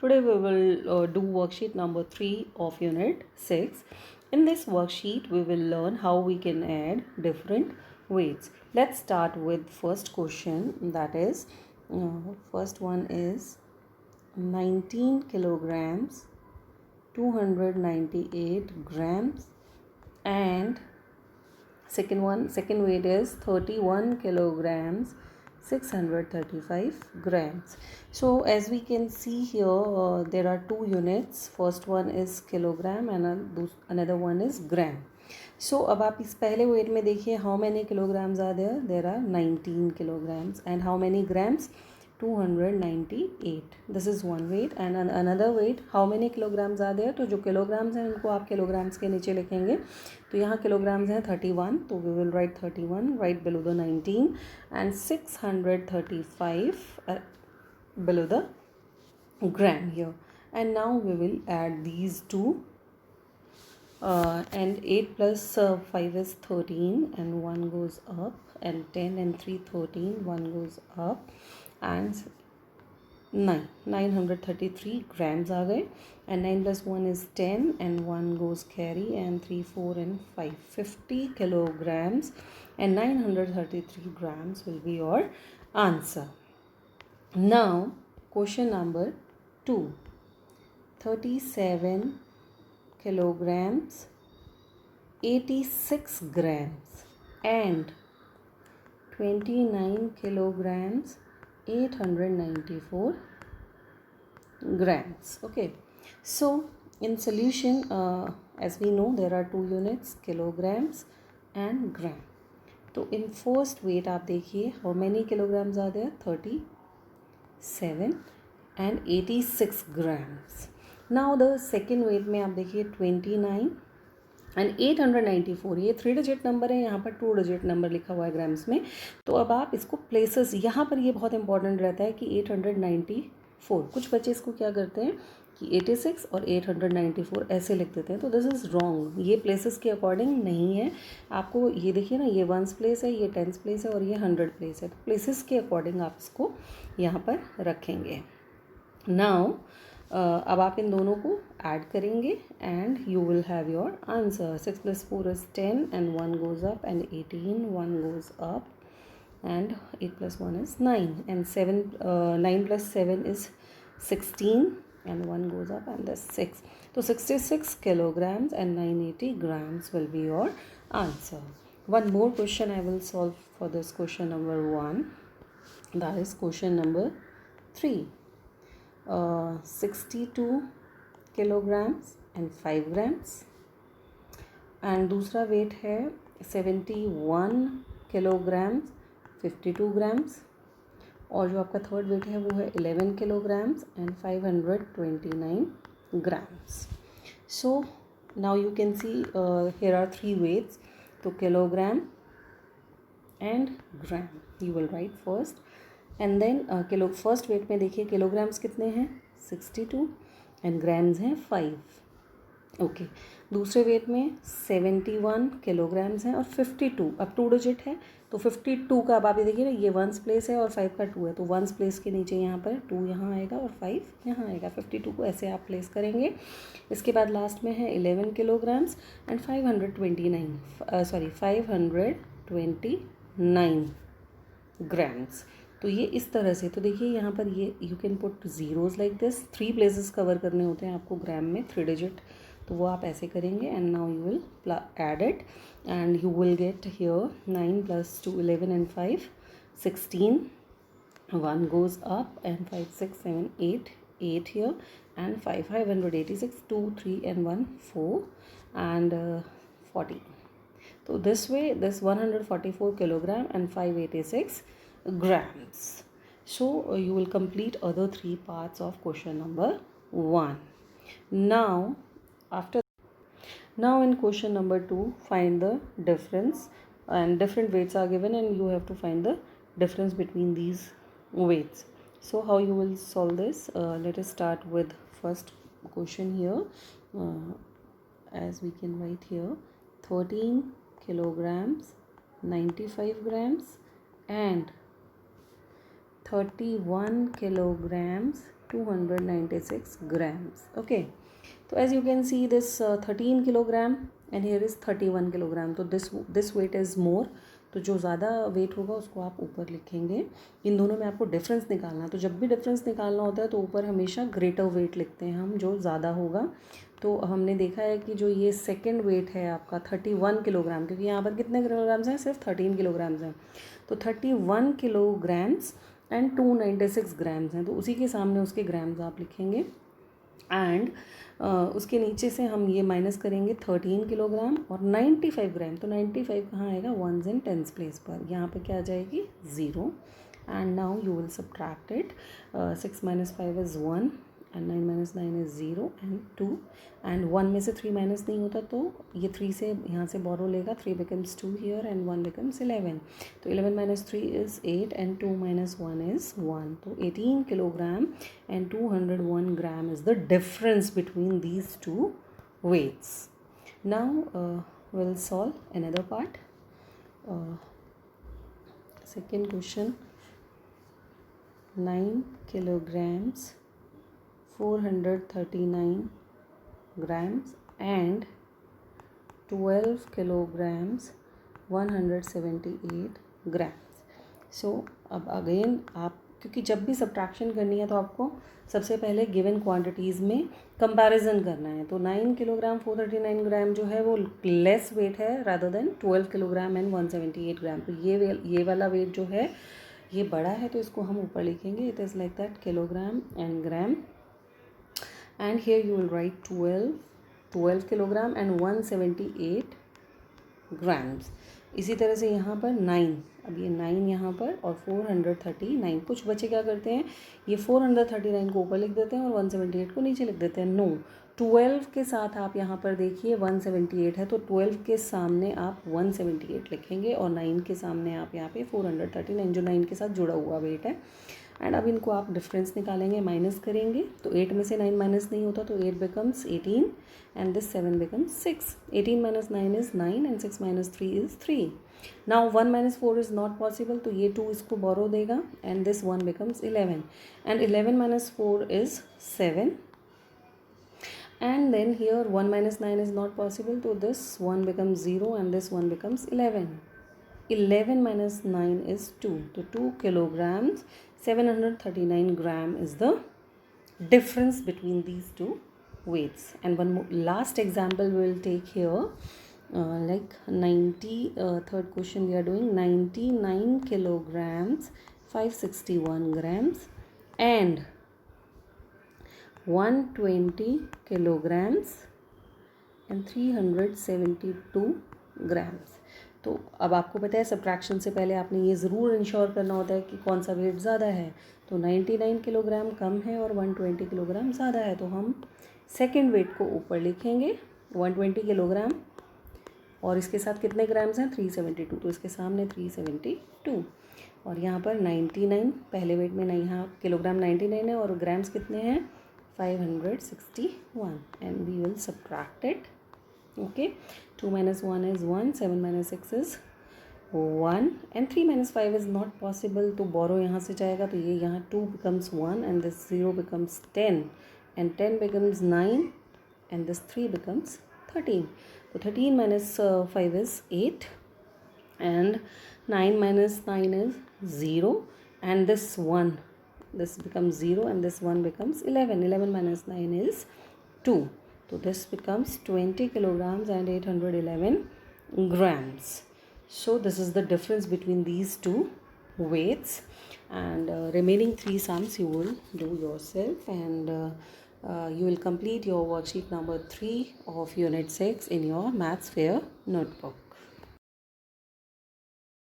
Today we will do worksheet number 3 of unit 6. In this worksheet we will learn how we can add different weights. Let's start with first question, that is first one is 19 kilograms 298 grams, and second weight is 31 kilograms 635 grams. So as we can see here, there are two units. First one is kilogram and another one is gram. So अब आप इस पहले wait में देखिए, how many kilograms are there? There are 19 kilograms. And how many grams? 298. This is one weight. And another weight, how many kilograms are there? तो जो kilograms हैं उनको आप kilograms के नीचे लिखेंगे. तो यहाँ kilograms हैं 31, तो we will write 31 right below the 19 and 635 below the gram here. And now we will add these two. And 8 plus 5 is 13 and 1 goes up, and 10 and 3 13, 1 goes up, and 933 grams are there. And 9 plus 1 is 10 and 1 goes carry, and 3 4 and 5 50 kilograms and 933 grams will be your answer. Now question number 2, 37 kilograms 86 grams and 29 kilograms 894 grams. Okay, so in solution, as we know, there are two units, kilograms and gram. तो in first weight आप देखिए, how many kilograms are there? 37 and 86 grams. Now the second weight में आप देखिए 29 and 894. ये 3 digit number है, यहाँ पर 2 डिजिट नंबर लिखा हुआ है ग्राम्स में. तो अब आप इसको प्लेसेस, यहाँ पर ये बहुत इंपॉर्टेंट रहता है कि 894. कुछ बच्चे इसको क्या करते हैं कि 86 और 894 ऐसे लिख देते हैं, तो दिस इज़ रॉन्ग. ये प्लेसेस के अकॉर्डिंग नहीं है. आपको ये देखिए ना, ये 1th प्लेस है, ये 10th प्लेस है और ये 100 प्लेस है. तो प्लेसेस के अकॉर्डिंग आप इसको यहाँ पर रखेंगे. नाउ अब आप इन दोनों को ऐड करेंगे and you will have your answer. 6 plus 4 is 10 and 1 goes up, and 18, 1 goes up, and 8 plus 1 is 9, and 9 plus 7 is 16 and 1 goes up, and that's 6. So 66 kilograms and 980 grams will be your answer. One more question I will solve for this question number 1. That is question number 3. 62 kilograms and 5 grams, and दूसरा wait है 71 kilograms 52 grams, और जो आपका third wait है वो है 11 kilograms and 529 grams. So now you can see here are 3 weights. तो kilogram and gram you will write first. And then kilo first weight में देखिए किलोग्राम्स कितने हैं 62 एंड ग्राम्स हैं 5. ओके, दूसरे वेट में 71 किलोग्राम्स हैं और 52. अब 2 डिजिट है तो 52 का अब आप ये देखिए ना, ये 1th प्लेस है और 5 का 2 है, तो 1th प्लेस के नीचे यहाँ पर 2 यहाँ आएगा और 5 यहाँ आएगा. 52 को ऐसे आप प्लेस करेंगे. इसके बाद लास्ट में है 11 किलोग्राम्स एंड 529 ग्राम्स. तो ये इस तरह से. तो देखिए यहाँ पर ये you can put zeros like this. 3 places cover करने होते हैं आपको ग्राम में, 3 डिजिट, तो वो आप ऐसे करेंगे. And now you will add it and you will get here 9 plus 2 11 and 5 16. 1 goes up and 5 6 7 8 here, and 586 2 3 and 1 4 and 40. So this way this 144 kilogram and 586 grams. So you will complete other 3 parts of question number 1. Now in question number 2, find the difference, and different weights are given and you have to find the difference between these weights. So how you will solve this? Let us start with first question here. As we can write here, 13 kilograms 95 grams and 31 kilograms 296 grams. Okay, so as you can see this 13 kilogram and here is 31 kilogram. तो this weight is more. तो जो ज़्यादा wait होगा उसको आप ऊपर लिखेंगे. इन दोनों में आपको डिफरेंस निकालना. तो जब भी डिफरेंस निकालना होता है तो ऊपर हमेशा ग्रेटर वेट लिखते हैं हम, जो ज़्यादा होगा. तो हमने देखा है कि जो ये सेकंड वेट है आपका 31 किलोग्राम, क्योंकि यहाँ पर कितने किलोग्राम्स हैं, सिर्फ 13 किलोग्राम्स हैं. तो 31 किलोग्राम्स एंड 296 ग्राम्स हैं. तो उसी के सामने उसके ग्राम्स आप लिखेंगे. एंड उसके नीचे से हम ये माइनस करेंगे 13 किलोग्राम और 95 ग्राम. तो 95 कहाँ आएगा, वंस एंड टेंस प्लेस पर. यहाँ पे क्या आ जाएगी, 0. And now you will subtract it. 6 - 5 is 1 and 9 - 9 is 0 and 2. And 1 में से 3 माइनस नहीं होता तो ये 3 से यहाँ से बोरो लेगा. 3 becomes 2 here and 1 becomes 11. तो 11 - 3 is 8 and 2 - 1 is 1. तो 18 kilogram and 201 gram is the difference between these two weights. Now we'll solve another part. Second question, 9 kilograms 439 grams and 12 kilograms 178 grams. So अब अगेन आप, क्योंकि जब भी subtraction करनी है तो आपको सबसे पहले गिवन क्वांटिटीज़ में कंपैरिजन करना है. तो 9 किलोग्राम 439 ग्राम जो है वो लेस वेट है रादर देन 12 किलोग्राम एंड 178 ग्राम. तो ये वाला वेट जो है ये बड़ा है तो इसको हम ऊपर लिखेंगे. It is like that kilogram and gram. And here you will write 12 kilogram and 178 grams. इसी तरह से यहाँ पर 9, अब ये 9 यहाँ पर और 439. कुछ बच्चे क्या करते हैं, ये 439 को ऊपर लिख देते हैं और 178 को नीचे लिख देते हैं. नो, 12 के साथ आप यहाँ पर देखिए 178 है तो 12 के सामने आप 178 लिखेंगे और 9 के सामने आप यहाँ पे 439 जो 9 के साथ जुड़ा हुआ वेट है. एंड अब इनको आप डिफरेंस निकालेंगे, माइनस करेंगे. तो 8 में से 9 माइनस नहीं होता तो 8 becomes 18 and this 7 becomes 6. 18 - 9 is 9 and 6 - 3 is 3. Now 1 - 4 is not possible तो ये 2 इसको बोरो देगा and this 1 becomes 11 and 11 - 4 is 7. And then here 1 - 9 is not possible so this 1 becomes 0 and this 1 becomes 11. 11 - 9 is 2. So 2 kilograms 739 gram is the difference between these two weights. And one more last example we will take here, like 90 third question we are doing 99 kilograms 561 grams and 120 kilograms and 372 grams. तो अब आपको पता है subtraction से पहले आपने ये ज़रूर इंश्योर करना होता है कि कौन सा वेट ज़्यादा है. तो 99 किलोग्राम कम है और 120 किलोग्राम ज़्यादा है तो हम सेकंड वेट को ऊपर लिखेंगे 120 किलोग्राम और इसके साथ कितने ग्राम्स हैं 372. तो इसके सामने 372 और यहाँ पर 99 पहले वेट में नहीं, यहाँ किलोग्राम 99 है और ग्राम्स कितने हैं 561 and we will subtract it. Okay, 2 - 1 is 1, 7 - 6 is 1 and 3 - 5 is not possible. तो बोरो यहाँ से जाएगा तो ये यहाँ 2 becomes 1 and this 0 becomes 10 and 10 becomes 9 and this 3 becomes 13. तो 13 - 5 is 8 and 9 - 9 is 0 and this 1, this becomes 0 and this 1 becomes 11. 11 - 9 is 2. So this becomes 20 kilograms and 811 grams. So this is the difference between these two weights and remaining 3 sums you will do yourself and you will complete your worksheet number 3 of unit 6 in your Maths Fair notebook.